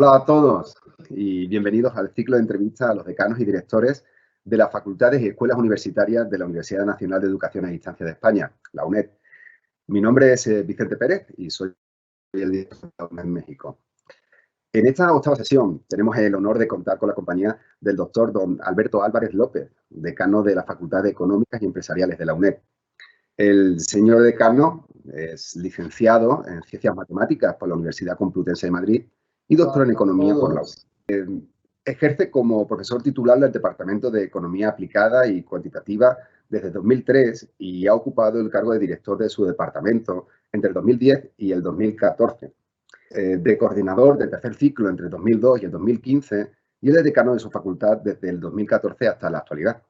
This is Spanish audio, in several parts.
Hola a todos y bienvenidos al ciclo de entrevistas a los decanos y directores de las facultades y escuelas universitarias de la Universidad Nacional de Educación a Distancia de España, la UNED. Mi nombre es Vicente Pérez y soy el director de la UNED México. En esta octava sesión tenemos el honor de contar con la compañía del doctor don Alberto Álvarez López, decano de la Facultad de Económicas y Empresariales de la UNED. El señor decano es licenciado en Ciencias Matemáticas por la Universidad Complutense de Madrid y doctor en Economía por la UNED. Ejerce como profesor titular del Departamento de Economía Aplicada y Cuantitativa desde 2003 y ha ocupado el cargo de director de su departamento entre el 2010 y el 2014, de coordinador de tercer ciclo entre el 2002 y el 2015 y de decano de su facultad desde el 2014 hasta la actualidad.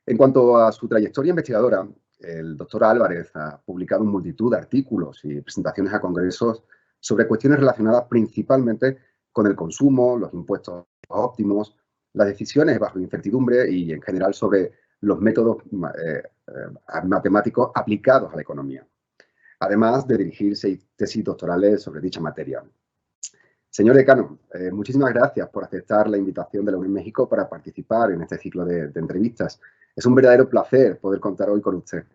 En cuanto a su trayectoria investigadora, el doctor Álvarez ha publicado multitud de artículos y presentaciones a congresos sobre cuestiones relacionadas principalmente con el consumo, los impuestos óptimos, las decisiones bajo incertidumbre y, en general, sobre los métodos matemáticos aplicados a la economía, además de dirigir 6 tesis doctorales sobre dicha materia. Señor decano, muchísimas gracias por aceptar la invitación de la UNED México para participar en este ciclo de entrevistas. Es un verdadero placer poder contar hoy con usted.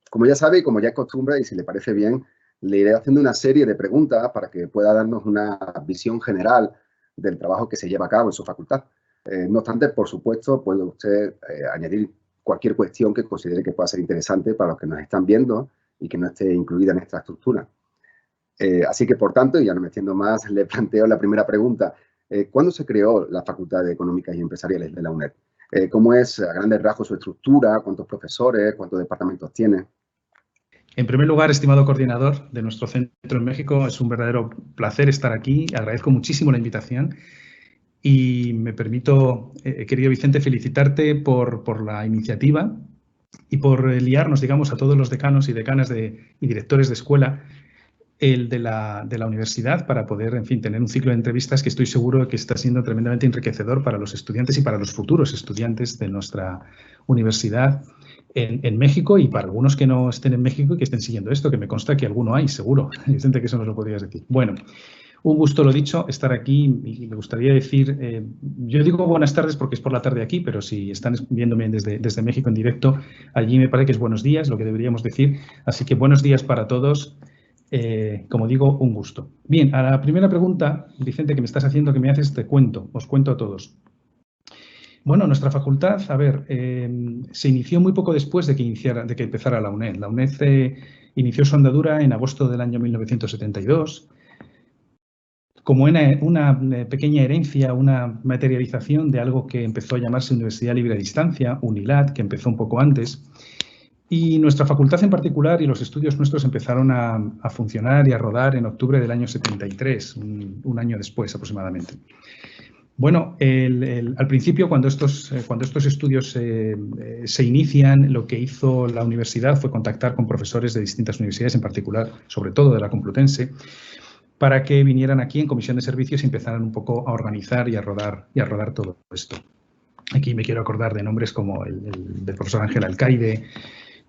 Como ya sabe y como ya es costumbre, y si le parece bien, le iré haciendo una serie de preguntas para que pueda darnos una visión general del trabajo que se lleva a cabo en su facultad. No obstante, por supuesto, puede usted añadir cualquier cuestión que considere que pueda ser interesante para los que nos están viendo y que no esté incluida en esta estructura. Así que, por tanto, y ya no me extiendo más, le planteo la primera pregunta. ¿Cuándo se creó la Facultad de Económicas y Empresariales de la UNED? ¿Cómo es, a grandes rasgos, su estructura? ¿Cuántos profesores? ¿Cuántos departamentos tiene? En primer lugar, estimado coordinador de nuestro centro en México, es un verdadero placer estar aquí. Agradezco muchísimo la invitación y me permito, querido Vicente, felicitarte por la iniciativa y por liarnos, digamos, a todos los decanos y decanas y directores de escuela de la universidad para poder, en fin, tener un ciclo de entrevistas que estoy seguro que está siendo tremendamente enriquecedor para los estudiantes y para los futuros estudiantes de nuestra universidad en México y para algunos que no estén en México y que estén siguiendo esto, que me consta que alguno hay, seguro. Vicente, que eso nos lo podrías decir. Bueno, un gusto, lo dicho, estar aquí y me gustaría decir, yo digo buenas tardes porque es por la tarde aquí, pero si están viéndome desde México en directo, allí me parece que es buenos días, lo que deberíamos decir. Así que buenos días para todos. Como digo, un gusto. Bien, a la primera pregunta, Vicente, que me estás haciendo, que me haces, os cuento a todos. Bueno, nuestra facultad, a ver, se inició muy poco después de que empezara la UNED. La UNED inició su andadura en agosto del año 1972, como una pequeña herencia, una materialización de algo que empezó a llamarse Universidad Libre a Distancia, UNILAD, que empezó un poco antes. Y nuestra facultad en particular y los estudios nuestros empezaron a funcionar y a rodar en octubre del año 73, un año después aproximadamente. Bueno, al principio, cuando estos estudios se inician, lo que hizo la universidad fue contactar con profesores de distintas universidades, en particular, sobre todo de la Complutense, para que vinieran aquí en comisión de servicios y empezaran un poco a organizar y a rodar todo esto. Aquí me quiero acordar de nombres como el del profesor Ángel Alcaide,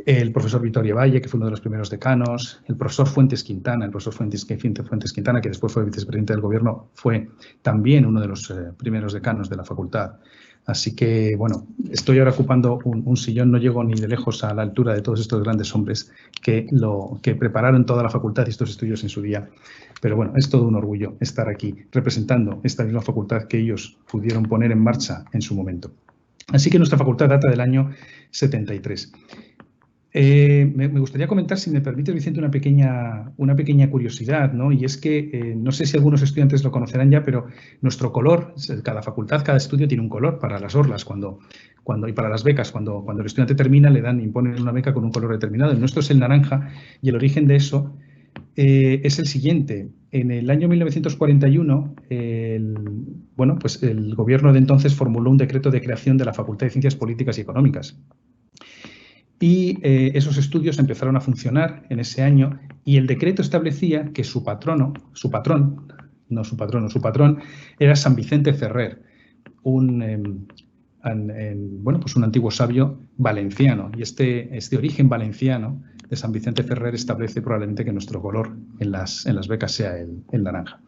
el profesor Vittorio Valle, que fue uno de los primeros decanos, el profesor Fuentes Quintana, que después fue vicepresidente del gobierno, fue también uno de los primeros decanos de la facultad. Así que, bueno, estoy ahora ocupando un sillón, no llego ni de lejos a la altura de todos estos grandes hombres que prepararon toda la facultad y estos estudios en su día. Pero bueno, es todo un orgullo estar aquí representando esta misma facultad que ellos pudieron poner en marcha en su momento. Así que nuestra facultad data del año 73. Me gustaría comentar, si me permite, Vicente, una pequeña curiosidad, ¿no? Y es que no sé si algunos estudiantes lo conocerán ya, pero nuestro color, cada facultad, cada estudio tiene un color para las orlas y para las becas. Cuando el estudiante termina, imponen una beca con un color determinado. El nuestro es el naranja y el origen de eso es el siguiente. En el año 1941, el gobierno de entonces formuló un decreto de creación de la Facultad de Ciencias Políticas y Económicas. Y esos estudios empezaron a funcionar en ese año y el decreto establecía que su patrón era San Vicente Ferrer, un bueno, pues un antiguo sabio valenciano. Y este origen valenciano de San Vicente Ferrer establece probablemente que nuestro color en las becas sea el naranja.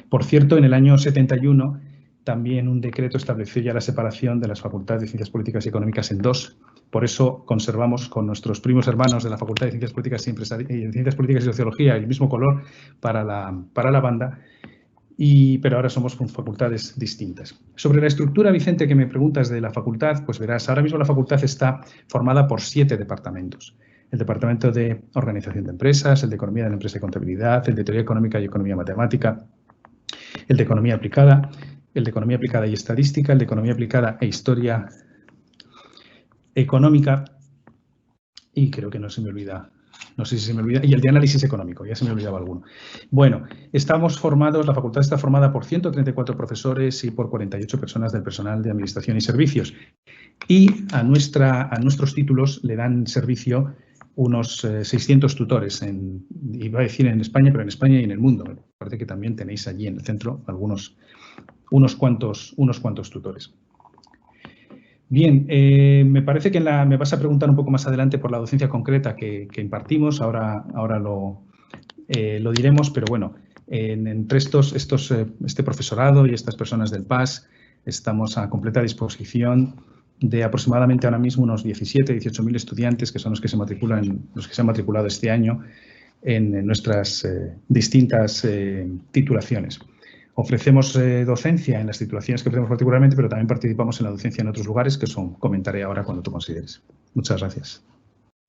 Por cierto, en el año 71 también un decreto estableció ya la separación de las facultades de Ciencias Políticas y Económicas en dos. Por eso conservamos con nuestros primos hermanos de la Facultad de Ciencias Políticas y Ciencias Políticas y Sociología el mismo color para la banda. Pero ahora somos facultades distintas. Sobre la estructura, Vicente, que me preguntas de la facultad, pues verás, ahora mismo la facultad está formada por 7 departamentos. El departamento de Organización de Empresas, el de Economía de la Empresa y Contabilidad, el de Teoría Económica y Economía Matemática, el de Economía Aplicada, el de Economía Aplicada y Estadística, el de Economía Aplicada e Historia Económica, y creo que no se me olvida. No sé si se me olvida. Y el de análisis económico, ya se me olvidaba alguno. Bueno, estamos formados, la facultad está formada por 134 profesores y por 48 personas del personal de administración y servicios. Y a nuestros títulos le dan servicio unos 600 tutores, iba a decir en España, pero en España y en el mundo. Me parece que también tenéis allí en el centro unos cuantos tutores. Bien, me parece que me vas a preguntar un poco más adelante por la docencia concreta que impartimos. Ahora lo diremos, pero bueno, entre este profesorado y estas personas del PAS estamos a completa disposición de aproximadamente ahora mismo unos 18.000 estudiantes, que son los que se han matriculado este año en nuestras distintas titulaciones. Ofrecemos docencia en las titulaciones que ofrecemos particularmente, pero también participamos en la docencia en otros lugares, que comentaré ahora cuando tú consideres. Muchas gracias.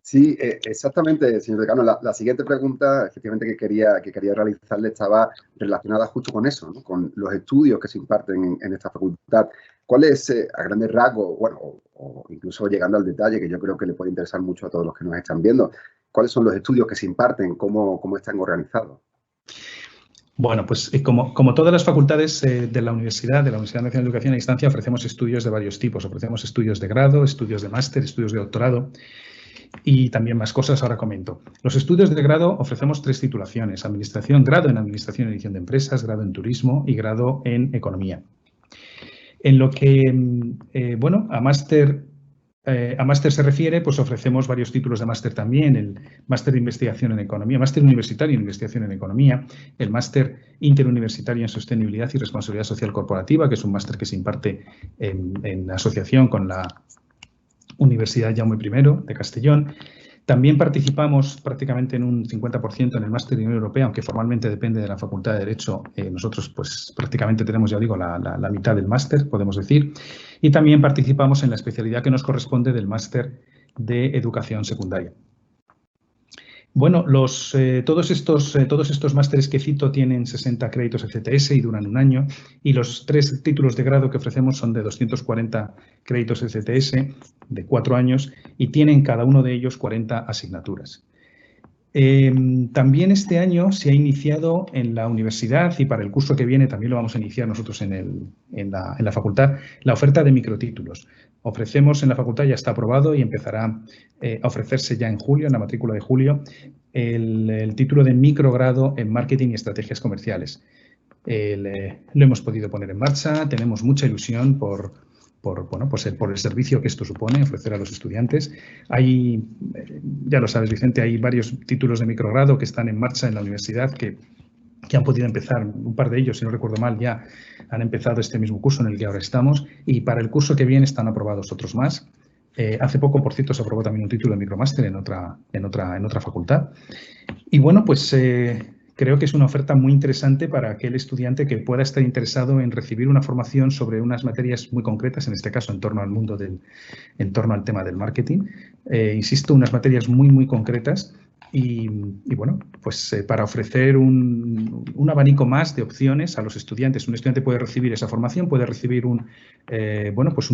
Sí, exactamente, señor decano. La siguiente pregunta, efectivamente, que quería realizarle estaba relacionada justo con eso, ¿no? Con los estudios que se imparten en esta facultad. ¿Cuál es, a grandes rasgos, bueno, o incluso llegando al detalle, que yo creo que le puede interesar mucho a todos los que nos están viendo, cuáles son los estudios que se imparten, cómo están organizados? Bueno, pues como todas las facultades de la Universidad Nacional de Educación a Distancia, ofrecemos estudios de varios tipos. Ofrecemos estudios de grado, estudios de máster, estudios de doctorado y también más cosas, ahora comento. Los estudios de grado ofrecemos 3 titulaciones: grado en Administración y Dirección de Empresas, grado en Turismo y grado en Economía. En lo que, bueno, a máster se refiere, pues ofrecemos varios títulos de máster también: el máster de investigación en economía, máster universitario en investigación en economía, el máster interuniversitario en sostenibilidad y responsabilidad social corporativa, que es un máster que se imparte en asociación con la Universidad Jaume I de Castellón. También participamos prácticamente en un 50% en el máster de Unión Europea, aunque formalmente depende de la Facultad de Derecho. Nosotros pues prácticamente tenemos, ya digo, la mitad del máster, podemos decir. Y también participamos en la especialidad que nos corresponde del máster de Educación Secundaria. Bueno, todos estos másteres que cito tienen 60 créditos ECTS y duran un año, y los 3 títulos de grado que ofrecemos son de 240 créditos ECTS de 4 años y tienen cada uno de ellos 40 asignaturas. También este año se ha iniciado en la universidad, y para el curso que viene también lo vamos a iniciar nosotros en la facultad, la oferta de microtítulos. Ofrecemos en la facultad, ya está aprobado y empezará a ofrecerse ya en julio, en la matrícula de julio, el título de microgrado en Marketing y Estrategias Comerciales. Lo hemos podido poner en marcha, tenemos mucha ilusión por el servicio que esto supone, ofrecer a los estudiantes. Ya lo sabes, Vicente, hay varios títulos de microgrado que están en marcha en la universidad que han podido empezar. Un par de ellos, si no recuerdo mal, ya han empezado este mismo curso en el que ahora estamos, y para el curso que viene están aprobados otros más. Hace poco, por cierto, se aprobó también un título de micromáster en otra facultad. Y bueno, pues creo que es una oferta muy interesante para aquel estudiante que pueda estar interesado en recibir una formación sobre unas materias muy concretas, en este caso en torno al mundo en torno al tema del marketing. Insisto, unas materias muy, muy concretas. Y bueno, pues para ofrecer un abanico más de opciones a los estudiantes. Un estudiante puede recibir esa formación, puede recibir un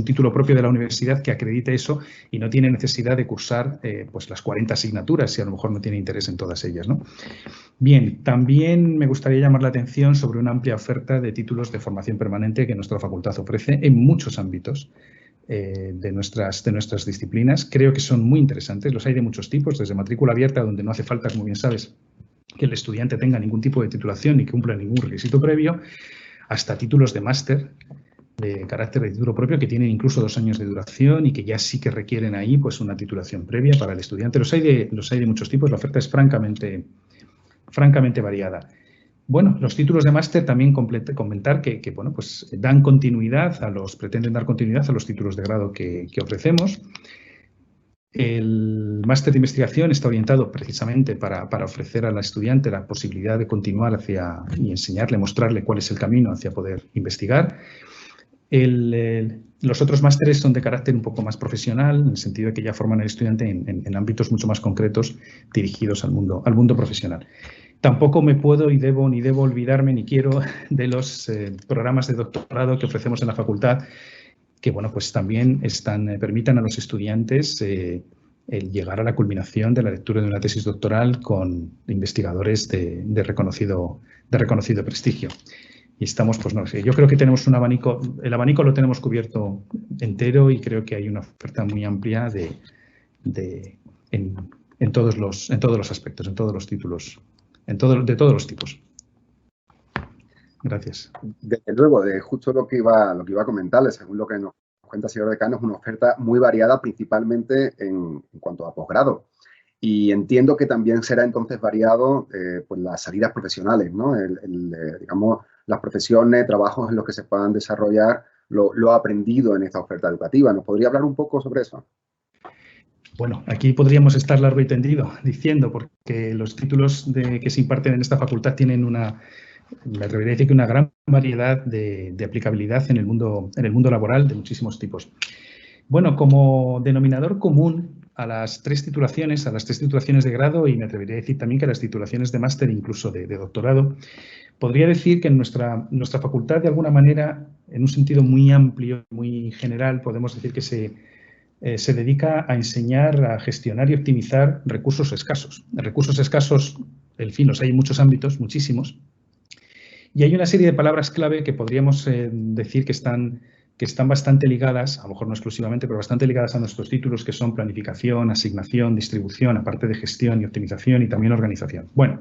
título propio de la universidad que acredite eso, y no tiene necesidad de cursar pues las 40 asignaturas si a lo mejor no tiene interés en todas ellas, ¿no? Bien, también me gustaría llamar la atención sobre una amplia oferta de títulos de formación permanente que nuestra facultad ofrece en muchos ámbitos de nuestras disciplinas. Creo que son muy interesantes. Los hay de muchos tipos, desde matrícula abierta, donde no hace falta, como bien sabes, que el estudiante tenga ningún tipo de titulación ni que cumpla ningún requisito previo, hasta títulos de máster, de carácter de título propio que tienen incluso 2 años de duración y que ya sí que requieren ahí pues una titulación previa para el estudiante. Los hay de muchos tipos, la oferta es francamente variada. Bueno, los títulos de máster también comentar que bueno, pues pretenden dar continuidad a los títulos de grado que ofrecemos. El máster de investigación está orientado precisamente para ofrecer al estudiante la posibilidad de continuar y enseñarle, mostrarle cuál es el camino hacia poder investigar. Los otros másteres son de carácter un poco más profesional, en el sentido de que ya forman al estudiante en ámbitos mucho más concretos dirigidos al mundo profesional. Tampoco me puedo ni debo olvidarme ni quiero de los programas de doctorado que ofrecemos en la facultad, que bueno, pues también permitan a los estudiantes el llegar a la culminación de la lectura de una tesis doctoral con investigadores de reconocido prestigio. Y estamos, pues no sé, yo creo que tenemos un abanico, el abanico lo tenemos cubierto entero y creo que hay una oferta muy amplia en todos los aspectos, en todos los títulos, de todos los tipos. Gracias. Desde luego, de justo lo que iba a comentarles, según lo que nos cuenta el señor decano, es una oferta muy variada, principalmente en cuanto a posgrado. Y entiendo que también será entonces variado pues las salidas profesionales, ¿no? Digamos, las profesiones, trabajos en los que se puedan desarrollar lo aprendido en esta oferta educativa. ¿Nos podría hablar un poco sobre eso? Bueno, aquí podríamos estar largo y tendido diciendo, porque los títulos que se imparten en esta facultad tienen me atrevería a decir que una gran variedad de aplicabilidad en el mundo laboral de muchísimos tipos. Bueno, como denominador común a las tres titulaciones de grado y me atrevería a decir también que a las titulaciones de máster, incluso de doctorado, podría decir que en nuestra facultad, de alguna manera, en un sentido muy amplio, muy general, podemos decir que se dedica a enseñar a gestionar y optimizar recursos escasos. Recursos escasos, en fin, los hay en muchos ámbitos, muchísimos. Y hay una serie de palabras clave que podríamos decir que están bastante ligadas, a lo mejor no exclusivamente, pero bastante ligadas a nuestros títulos, que son planificación, asignación, distribución, aparte de gestión y optimización y también organización. Bueno,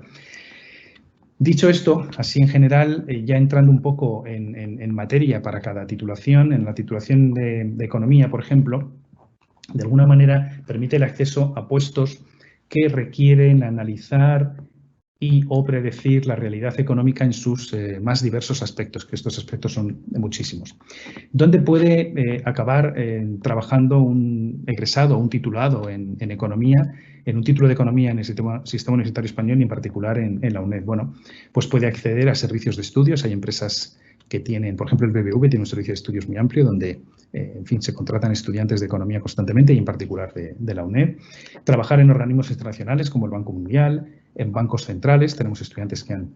dicho esto, así en general, ya entrando un poco en materia para cada titulación, en la titulación de economía, por ejemplo, de alguna manera permite el acceso a puestos que requieren analizar o predecir la realidad económica en sus más diversos aspectos, que estos aspectos son muchísimos. ¿Dónde puede acabar trabajando un egresado o un titulado en economía, en un título de economía en el sistema universitario español y en particular en la UNED? Bueno, pues puede acceder a servicios de estudios. Hay empresas que tienen, por ejemplo, el BBV tiene un servicio de estudios muy amplio donde, en fin, se contratan estudiantes de economía constantemente y en particular de la UNED. Trabajar en organismos internacionales como el Banco Mundial, en bancos centrales. Tenemos estudiantes que han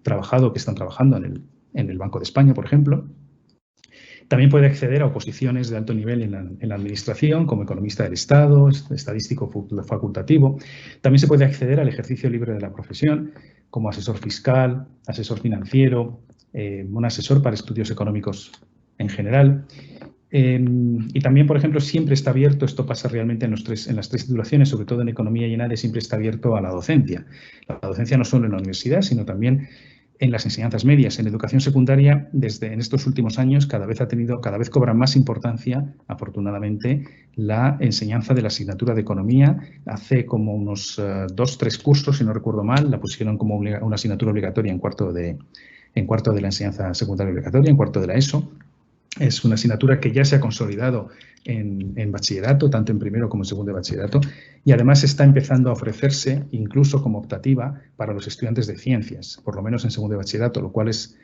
trabajado, que están trabajando en el Banco de España, por ejemplo. También puede acceder a oposiciones de alto nivel en la administración, como economista del Estado, estadístico facultativo. También se puede acceder al ejercicio libre de la profesión, como asesor fiscal, asesor financiero, un asesor para estudios económicos en general. Y también, por ejemplo, siempre está abierto, esto pasa realmente en las tres titulaciones, sobre todo en Economía y en ADE, siempre está abierto a la docencia. La docencia no solo en la universidad, sino también en las enseñanzas medias. En educación secundaria, en estos últimos años, cada vez cobra más importancia, afortunadamente, la enseñanza de la asignatura de Economía. Hace como unos 2-3 cursos, si no recuerdo mal, la pusieron como una asignatura obligatoria en cuarto de la enseñanza secundaria obligatoria, en cuarto de la ESO. Es una asignatura que ya se ha consolidado en bachillerato, tanto en primero como en segundo de bachillerato, y además está empezando a ofrecerse incluso como optativa para los estudiantes de ciencias, por lo menos en segundo de bachillerato, lo cual es,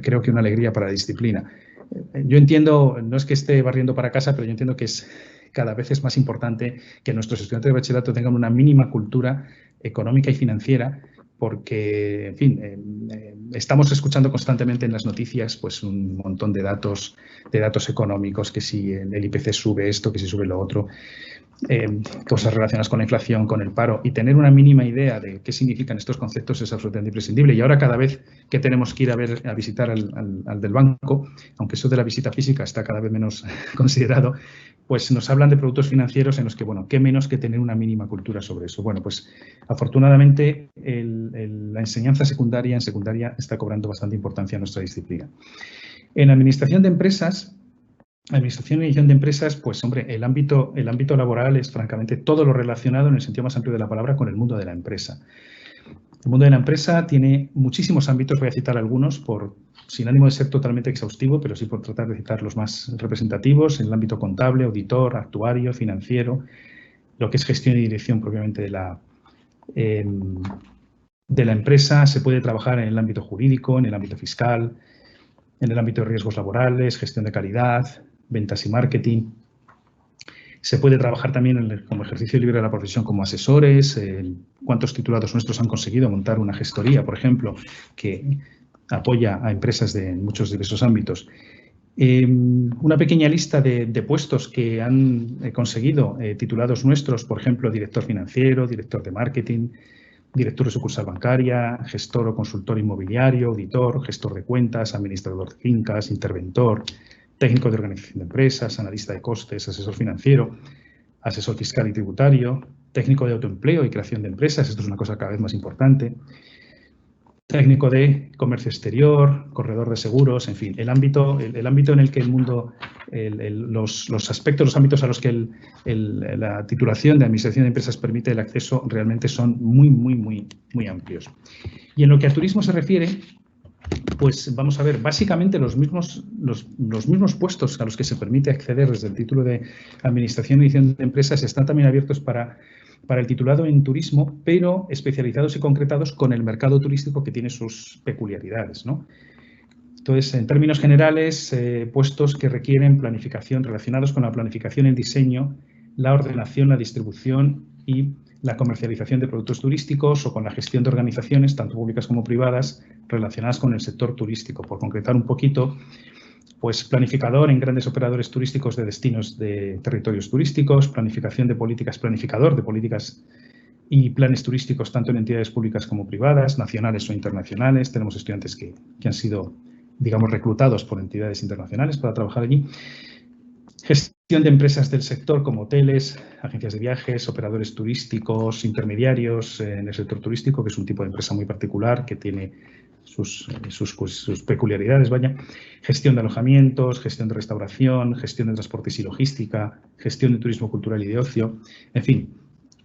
creo que, una alegría para la disciplina. Yo entiendo, no es que esté barriendo para casa, pero yo entiendo que cada vez es más importante que nuestros estudiantes de bachillerato tengan una mínima cultura económica y financiera, porque, en fin, estamos escuchando constantemente en las noticias pues un montón de datos económicos, que si el IPC sube esto, que si sube lo otro, cosas relacionadas con la inflación, con el paro, y tener una mínima idea de qué significan estos conceptos es absolutamente imprescindible. Y ahora, cada vez que tenemos que ir a visitar al del banco, aunque eso de la visita física está cada vez menos considerado, pues nos hablan de productos financieros en los que, bueno, qué menos que tener una mínima cultura sobre eso. Bueno, pues afortunadamente la enseñanza secundaria está cobrando bastante importancia en nuestra disciplina. En administración de empresas, administración y dirección de empresas, pues hombre, el ámbito laboral es francamente todo lo relacionado en el sentido más amplio de la palabra con el mundo de la empresa. El mundo de la empresa tiene muchísimos ámbitos, voy a citar algunos sin ánimo de ser totalmente exhaustivo, pero sí por tratar de citar los más representativos, en el ámbito contable, auditor, actuario, financiero, lo que es gestión y dirección propiamente de la empresa. Se puede trabajar en el ámbito jurídico, en el ámbito fiscal, en el ámbito de riesgos laborales, gestión de calidad, ventas y marketing. Se puede trabajar también como ejercicio libre de la profesión como asesores. ¿Cuántos titulados nuestros han conseguido montar una gestoría, por ejemplo, que apoya a empresas de muchos diversos ámbitos? Una pequeña lista de puestos que han conseguido titulados nuestros, por ejemplo, director financiero, director de marketing, director de sucursal bancaria, gestor o consultor inmobiliario, auditor, gestor de cuentas, administrador de fincas, interventor, técnico de organización de empresas, analista de costes, asesor financiero, asesor fiscal y tributario, técnico de autoempleo y creación de empresas, esto es una cosa cada vez más importante, técnico de comercio exterior, corredor de seguros, en fin, el ámbito en el que el mundo, los ámbitos a los que la titulación de administración de empresas permite el acceso realmente son muy amplios. Y en lo que a turismo se refiere, pues vamos a ver, básicamente los mismos puestos a los que se permite acceder desde el título de Administración y Dirección de Empresas están también abiertos para el titulado en turismo, pero especializados y concretados con el mercado turístico que tiene sus peculiaridades, ¿no? Entonces, en términos generales, puestos que requieren planificación, relacionados con la planificación, el diseño, la ordenación, la distribución y la comercialización de productos turísticos o con la gestión de organizaciones, tanto públicas como privadas, relacionadas con el sector turístico. Por concretar un poquito, pues planificador en grandes operadores turísticos de destinos de territorios turísticos, planificador de políticas y planes turísticos tanto en entidades públicas como privadas, nacionales o internacionales. Tenemos estudiantes que han sido, digamos, reclutados por entidades internacionales para trabajar allí. Gestión de empresas del sector como hoteles, agencias de viajes, operadores turísticos, intermediarios en el sector turístico, que es un tipo de empresa muy particular que tiene sus peculiaridades, vaya. Gestión de alojamientos, gestión de restauración, gestión de transportes y logística, gestión de turismo cultural y de ocio, en fin,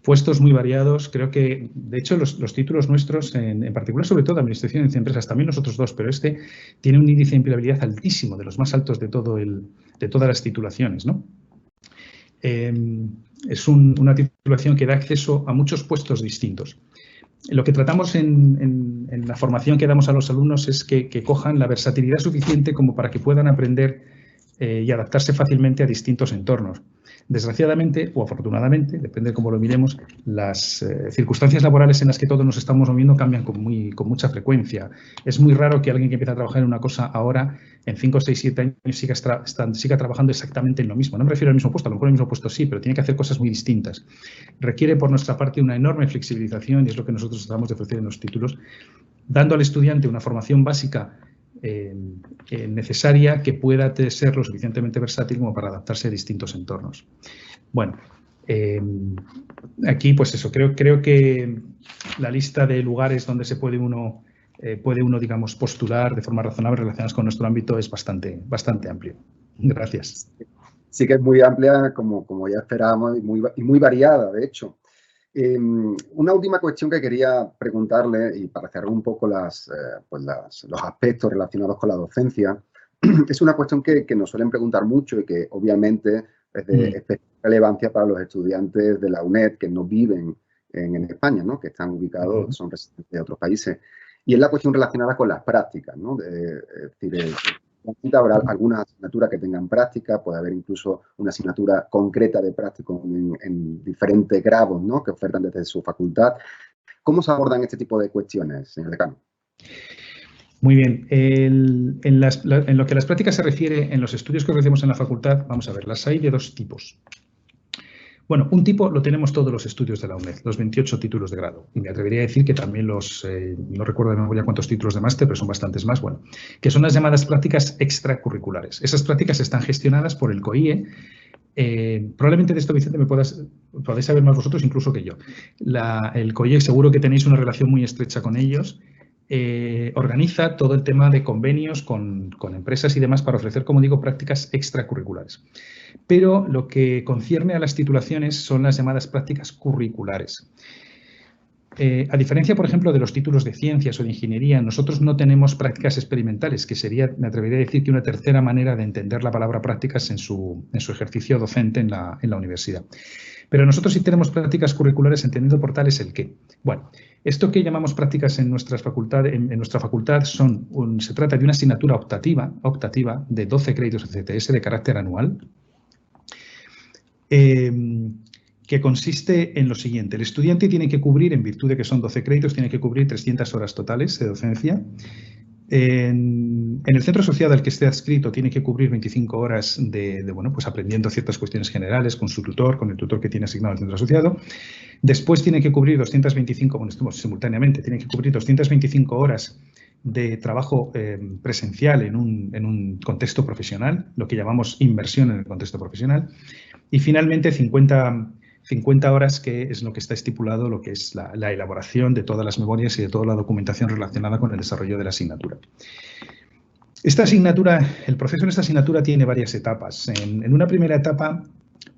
puestos muy variados. Creo que, de hecho, los títulos nuestros, en particular, sobre todo Administración de Empresas, también los otros dos, pero este tiene un índice de empleabilidad altísimo, de los más altos de todas las titulaciones, ¿no? Es una titulación que da acceso a muchos puestos distintos. Lo que tratamos en la formación que damos a los alumnos es que cojan la versatilidad suficiente como para que puedan aprender y adaptarse fácilmente a distintos entornos. Desgraciadamente o afortunadamente, depende de cómo lo miremos, las circunstancias laborales en las que todos nos estamos moviendo cambian con mucha frecuencia. Es muy raro que alguien que empieza a trabajar en una cosa ahora, en 5, 6, 7 años, siga trabajando exactamente en lo mismo. No me refiero al mismo puesto, a lo mejor el mismo puesto sí, pero tiene que hacer cosas muy distintas. Requiere por nuestra parte una enorme flexibilización y es lo que nosotros tratamos de ofrecer en los títulos, dando al estudiante una formación básica necesaria que pueda ser lo suficientemente versátil como para adaptarse a distintos entornos. Bueno, aquí pues eso, creo que la lista de lugares donde se puede uno, digamos, postular de forma razonable relacionadas con nuestro ámbito es bastante amplio. Gracias. Sí que es muy amplia, como ya esperábamos, y muy variada, de hecho. Una última cuestión que quería preguntarle, y para cerrar un poco los aspectos relacionados con la docencia, es una cuestión que nos suelen preguntar mucho y que obviamente es de especial relevancia para los estudiantes de la UNED que no viven en España, ¿no? Que están ubicados, son residentes de otros países. Y es la cuestión relacionada con las prácticas, ¿no? Es decir, habrá alguna asignatura que tengan práctica, puede haber incluso una asignatura concreta de práctico en diferentes grados, ¿no? Que ofertan desde su facultad. ¿Cómo se abordan este tipo de cuestiones, señor decano? Muy bien. En lo que a las prácticas se refiere, en los estudios que ofrecemos en la facultad, vamos a ver, las hay de dos tipos. Bueno, un tipo lo tenemos todos los estudios de la UNED, los 28 títulos de grado. Y me atrevería a decir que también no recuerdo de memoria cuántos títulos de máster, pero son bastantes más, bueno, que son las llamadas prácticas extracurriculares. Esas prácticas están gestionadas por el COIE. Probablemente de esto, Vicente, podéis saber más vosotros incluso que yo. El COIE seguro que tenéis una relación muy estrecha con ellos. organiza todo el tema de convenios con empresas y demás para ofrecer, como digo, prácticas extracurriculares. Pero lo que concierne a las titulaciones son las llamadas prácticas curriculares. A diferencia, por ejemplo, de los títulos de ciencias o de ingeniería, nosotros no tenemos prácticas experimentales, que sería, me atrevería a decir, que una tercera manera de entender la palabra prácticas en su ejercicio docente en la universidad. Pero nosotros sí tenemos prácticas curriculares, entendido por tales el qué. Bueno, esto que llamamos prácticas en nuestra facultad se trata de una asignatura optativa de 12 créditos ECTS de carácter anual, que consiste en lo siguiente. El estudiante tiene que cubrir, en virtud de que son 12 créditos, tiene que cubrir 300 horas totales de docencia. En el centro asociado al que esté adscrito tiene que cubrir 25 horas bueno, pues aprendiendo ciertas cuestiones generales con su tutor, con el tutor que tiene asignado al centro asociado. Después tiene que cubrir 225, bueno, estamos simultáneamente, tiene que cubrir 225 horas de trabajo presencial en un contexto profesional, lo que llamamos inmersión en el contexto profesional. Y finalmente 50 horas, que es lo que está estipulado, lo que es la elaboración de todas las memorias y de toda la documentación relacionada con el desarrollo de la asignatura. Esta asignatura, el proceso en esta asignatura tiene varias etapas. En una primera etapa,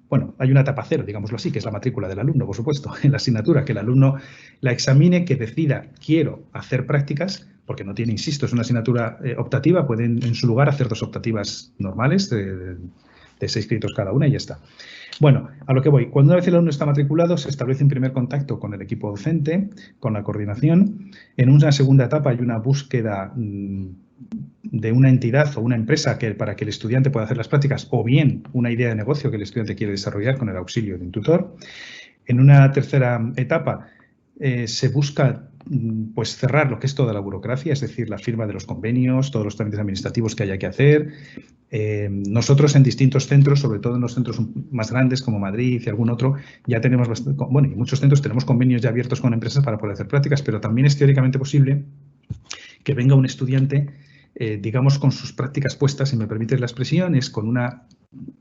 bueno, hay una etapa cero, digámoslo así, que es la matrícula del alumno, por supuesto, en la asignatura, que el alumno la examine, que decida, quiero hacer prácticas, porque no tiene, insisto, es una asignatura optativa, pueden en su lugar hacer 2 optativas normales de 6 créditos cada una y ya está. Bueno, a lo que voy. Cuando una vez el alumno está matriculado, se establece un primer contacto con el equipo docente, con la coordinación. En una segunda etapa hay una búsqueda de una entidad o una empresa para que el estudiante pueda hacer las prácticas, o bien una idea de negocio que el estudiante quiere desarrollar con el auxilio de un tutor. En una tercera etapa se busca pues cerrar lo que es toda la burocracia, es decir, la firma de los convenios, todos los trámites administrativos que haya que hacer. Nosotros en distintos centros, sobre todo en los centros más grandes como Madrid y algún otro, ya tenemos bastante, bueno, y muchos centros tenemos convenios ya abiertos con empresas para poder hacer prácticas, pero también es teóricamente posible que venga un estudiante, digamos, con sus prácticas puestas, si me permites la expresión, es con una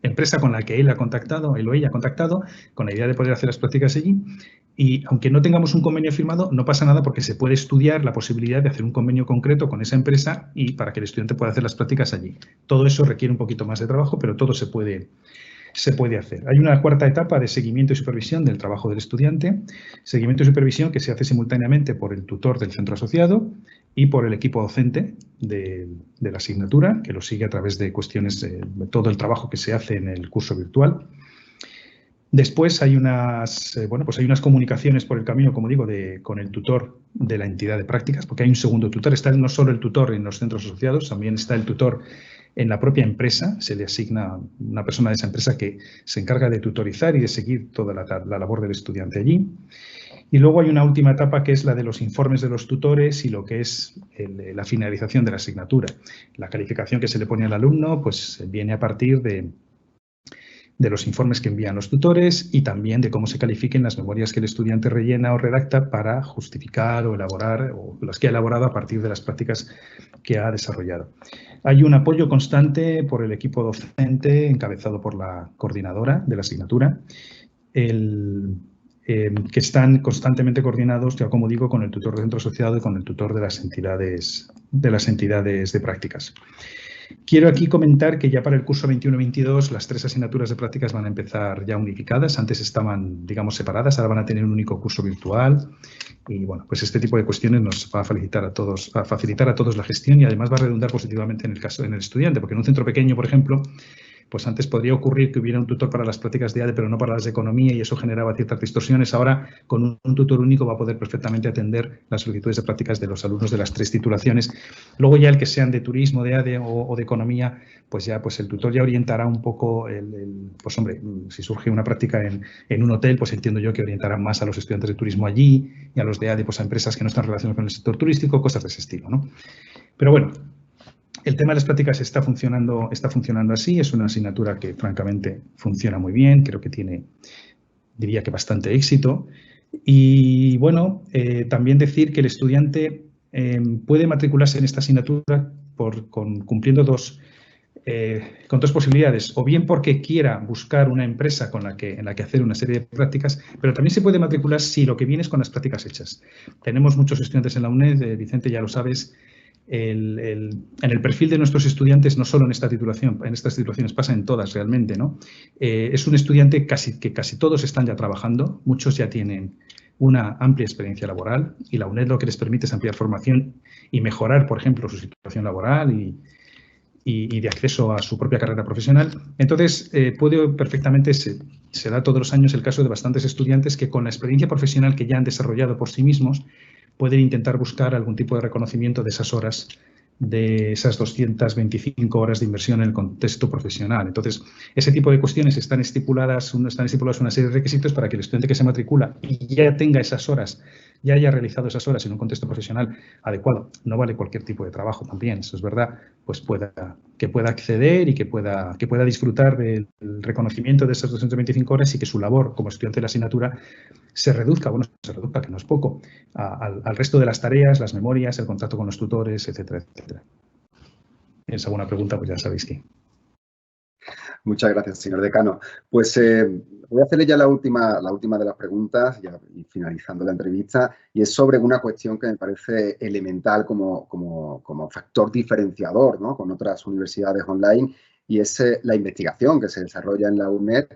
empresa con la que él o ella ha contactado, con la idea de poder hacer las prácticas allí. Y aunque no tengamos un convenio firmado, no pasa nada porque se puede estudiar la posibilidad de hacer un convenio concreto con esa empresa y para que el estudiante pueda hacer las prácticas allí. Todo eso requiere un poquito más de trabajo, pero todo se puede hacer. Hay una cuarta etapa de seguimiento y supervisión del trabajo del estudiante. Seguimiento y supervisión que se hace simultáneamente por el tutor del centro asociado y por el equipo docente de la asignatura, que lo sigue a través de cuestiones de todo el trabajo que se hace en el curso virtual. Después hay unas comunicaciones por el camino, como digo, con el tutor de la entidad de prácticas, porque hay un segundo tutor. Está no solo el tutor en los centros asociados, también está el tutor en la propia empresa. Se le asigna una persona de esa empresa que se encarga de tutorizar y de seguir toda la labor del estudiante allí. Y luego hay una última etapa que es la de los informes de los tutores y lo que es la finalización de la asignatura. La calificación que se le pone al alumno pues viene a partir de los informes que envían los tutores y también de cómo se califiquen las memorias que el estudiante rellena o redacta para justificar o elaborar, o las que ha elaborado a partir de las prácticas que ha desarrollado. Hay un apoyo constante por el equipo docente encabezado por la coordinadora de la asignatura, que están constantemente coordinados, ya como digo, con el tutor del centro asociado y con el tutor de las entidades de prácticas. Quiero aquí comentar que ya para el curso 21-22 las 3 asignaturas de prácticas van a empezar ya unificadas. Antes estaban, digamos, separadas, ahora van a tener un único curso virtual. Y bueno, pues este tipo de cuestiones nos va a facilitar a todos la gestión y además va a redundar positivamente en el estudiante, porque en un centro pequeño, por ejemplo, pues antes podría ocurrir que hubiera un tutor para las prácticas de ADE, pero no para las de economía, y eso generaba ciertas distorsiones. Ahora, con un tutor único, va a poder perfectamente atender las solicitudes de prácticas de los alumnos de las 3 titulaciones. Luego ya el que sean de turismo, de ADE o de economía, pues ya pues el tutor ya orientará un poco, pues hombre, si surge una práctica en un hotel, pues entiendo yo que orientará más a los estudiantes de turismo allí y a los de ADE pues a empresas que no están relacionadas con el sector turístico, cosas de ese estilo, ¿no? Pero bueno, el tema de las prácticas está funcionando así. Es una asignatura que francamente funciona muy bien, creo que tiene, diría que bastante éxito. Y bueno, también decir que el estudiante puede matricularse en esta asignatura cumpliendo 2 con dos posibilidades, o bien porque quiera buscar una empresa en la que hacer una serie de prácticas, pero también se puede matricular si lo que viene es con las prácticas hechas. Tenemos muchos estudiantes en la UNED, Vicente, ya lo sabes, en el perfil de nuestros estudiantes, no solo en esta titulación, en estas titulaciones, pasa en todas realmente, ¿no? Es un estudiante que casi todos están ya trabajando, muchos ya tienen una amplia experiencia laboral y la UNED lo que les permite es ampliar formación y mejorar, por ejemplo, su situación laboral y de acceso a su propia carrera profesional. Entonces, perfectamente, se da todos los años el caso de bastantes estudiantes que con la experiencia profesional que ya han desarrollado por sí mismos pueden intentar buscar algún tipo de reconocimiento de esas horas, de esas 225 horas de inversión en el contexto profesional. Entonces, ese tipo de cuestiones están estipuladas una serie de requisitos para que el estudiante que se matricula y ya tenga esas horas, ya haya realizado esas horas en un contexto profesional adecuado. No vale cualquier tipo de trabajo también, eso es verdad, pues que pueda acceder y que pueda disfrutar del reconocimiento de esas 225 horas y que su labor como estudiante de la asignatura se reduzca, que no es poco, al resto de las tareas, las memorias, el contacto con los tutores, etcétera, etcétera. Si tienes alguna pregunta, pues ya sabéis que. Muchas gracias, señor decano. Pues voy a hacerle ya la última de las preguntas, ya finalizando la entrevista, y es sobre una cuestión que me parece elemental como factor diferenciador, ¿no?, con otras universidades online, y es la investigación que se desarrolla en la UNED.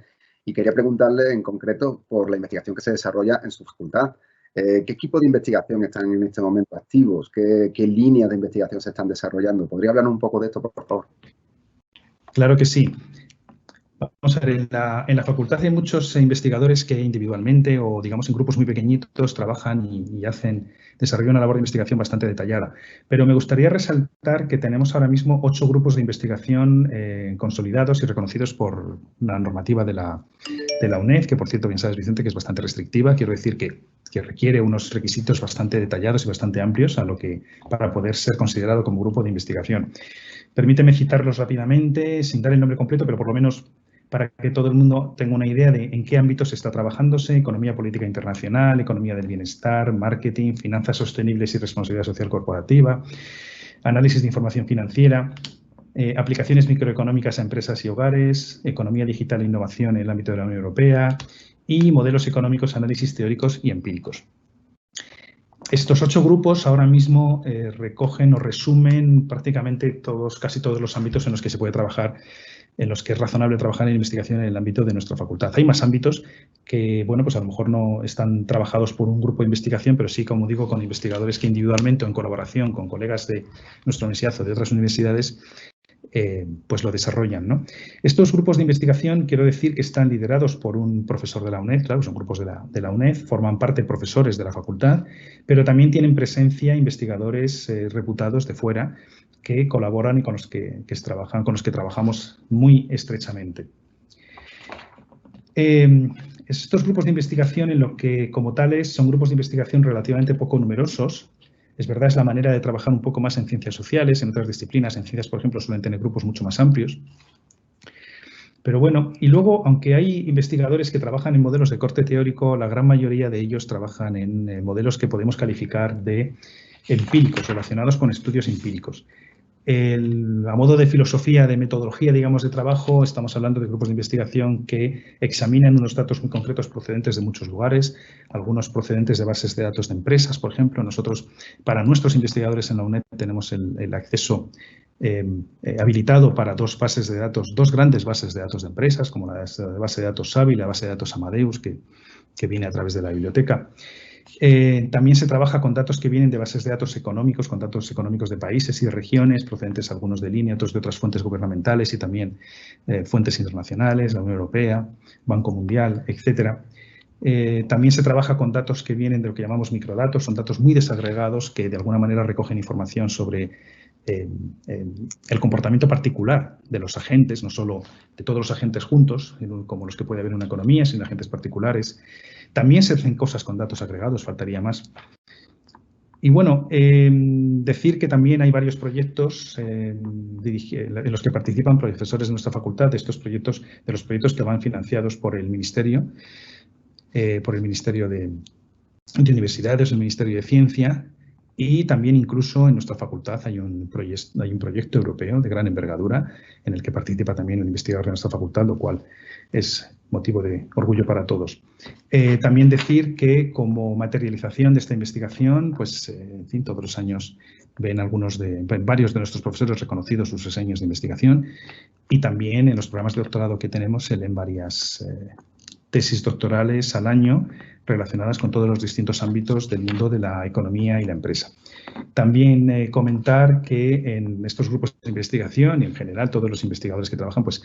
Y quería preguntarle en concreto por la investigación que se desarrolla en su facultad. ¿Qué equipos de investigación están en este momento activos? ¿Qué líneas de investigación se están desarrollando? ¿Podría hablarnos un poco de esto, por favor? Claro que sí. Vamos a ver, en la facultad hay muchos investigadores que individualmente o, digamos, en grupos muy pequeñitos trabajan y desarrollan una labor de investigación bastante detallada. Pero me gustaría resaltar que tenemos ahora mismo 8 grupos de investigación consolidados y reconocidos por la normativa de la UNED, que, por cierto, bien sabes, Vicente, que es bastante restrictiva. Quiero decir que requiere unos requisitos bastante detallados y bastante amplios para poder ser considerado como grupo de investigación. Permíteme citarlos rápidamente, sin dar el nombre completo, pero por lo menos para que todo el mundo tenga una idea de en qué ámbitos está trabajándose: economía política internacional, economía del bienestar, marketing, finanzas sostenibles y responsabilidad social corporativa, análisis de información financiera, aplicaciones microeconómicas a empresas y hogares, economía digital e innovación en el ámbito de la Unión Europea y modelos económicos, análisis teóricos y empíricos. Estos 8 grupos ahora mismo recogen o resumen prácticamente casi todos los ámbitos en los que se puede trabajar, en los que es razonable trabajar en investigación en el ámbito de nuestra facultad. Hay más ámbitos que, bueno, pues a lo mejor no están trabajados por un grupo de investigación, pero sí, como digo, con investigadores que individualmente o en colaboración con colegas de nuestra universidad o de otras universidades pues lo desarrollan, ¿no? Estos grupos de investigación, quiero decir que están liderados por un profesor de la UNED, claro, son grupos de la UNED, forman parte profesores de la facultad, pero también tienen presencia investigadores reputados de fuera que colaboran y con los que trabajamos muy estrechamente. Estos grupos de investigación, en lo que como tales son grupos de investigación relativamente poco numerosos. Es verdad, es la manera de trabajar un poco más en ciencias sociales, en otras disciplinas. En ciencias, por ejemplo, suelen tener grupos mucho más amplios. Pero bueno, y luego, aunque hay investigadores que trabajan en modelos de corte teórico, la gran mayoría de ellos trabajan en modelos que podemos calificar de empíricos, relacionados con estudios empíricos. A modo de filosofía, de metodología, digamos, de trabajo, estamos hablando de grupos de investigación que examinan unos datos muy concretos procedentes de muchos lugares, algunos procedentes de bases de datos de empresas, por ejemplo. Nosotros, para nuestros investigadores en la UNED, tenemos el acceso habilitado para dos grandes bases de datos de empresas, como la base de datos SABI y la base de datos Amadeus, que viene a través de la biblioteca. También se trabaja con datos que vienen de bases de datos económicos, con datos económicos de países y de regiones, procedentes algunos de línea, otros de otras fuentes gubernamentales y también fuentes internacionales, la Unión Europea, Banco Mundial, etcétera. También se trabaja con datos que vienen de lo que llamamos microdatos, son datos muy desagregados que de alguna manera recogen información sobre el comportamiento particular de los agentes, no solo de todos los agentes juntos, como los que puede haber en una economía, sino agentes particulares. También se hacen cosas con datos agregados, faltaría más. Y bueno, decir que también hay varios proyectos en los que participan profesores de nuestra facultad, de los proyectos que van financiados por el Ministerio de Universidades, el Ministerio de Ciencia, Y también incluso en nuestra facultad hay un proyecto europeo de gran envergadura en el que participa también un investigador de nuestra facultad, lo cual es motivo de orgullo para todos. También decir que como materialización de esta investigación, pues en fin, todos los años ven varios de nuestros profesores reconocidos sus reseñas de investigación, y también en los programas de doctorado que tenemos se leen varias tesis doctorales al año relacionadas con todos los distintos ámbitos del mundo de la economía y la empresa. También comentar que en estos grupos de investigación y en general todos los investigadores que trabajan, pues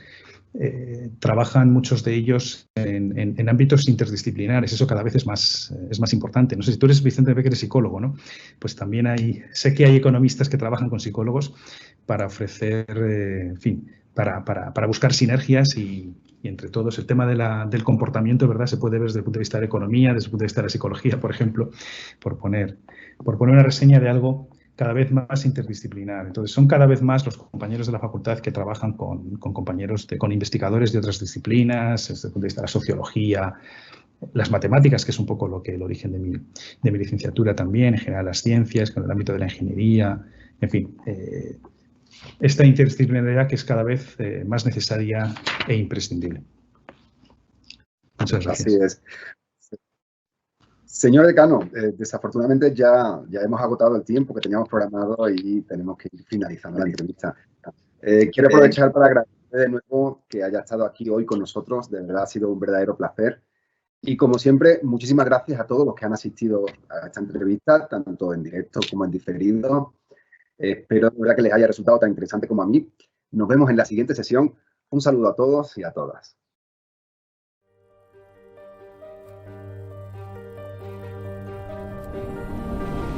trabajan muchos de ellos en ámbitos interdisciplinares. Eso cada vez es más importante. No sé si tú eres, Vicente, que eres psicólogo, ¿no? Pues también sé que hay economistas que trabajan con psicólogos para ofrecer, en fin, para buscar sinergias y entre todos el tema del comportamiento, ¿verdad? Se puede ver desde el punto de vista de la economía, desde el punto de vista de la psicología, por ejemplo, por poner una reseña de algo cada vez más interdisciplinar. Entonces, son cada vez más los compañeros de la facultad que trabajan con investigadores de otras disciplinas, desde el punto de vista de la sociología, las matemáticas, que es un poco el origen de mi licenciatura también, en general las ciencias, con el ámbito de la ingeniería, en fin, esta interdisciplinaridad que es cada vez más necesaria e imprescindible. Muchas gracias. Así es. Señor decano, desafortunadamente ya hemos agotado el tiempo que teníamos programado y tenemos que ir finalizando la entrevista. Quiero aprovechar para agradecerle de nuevo que haya estado aquí hoy con nosotros. De verdad ha sido un verdadero placer. Y como siempre, muchísimas gracias a todos los que han asistido a esta entrevista, tanto en directo como en diferido. Espero de verdad que les haya resultado tan interesante como a mí. Nos vemos en la siguiente sesión. Un saludo a todos y a todas.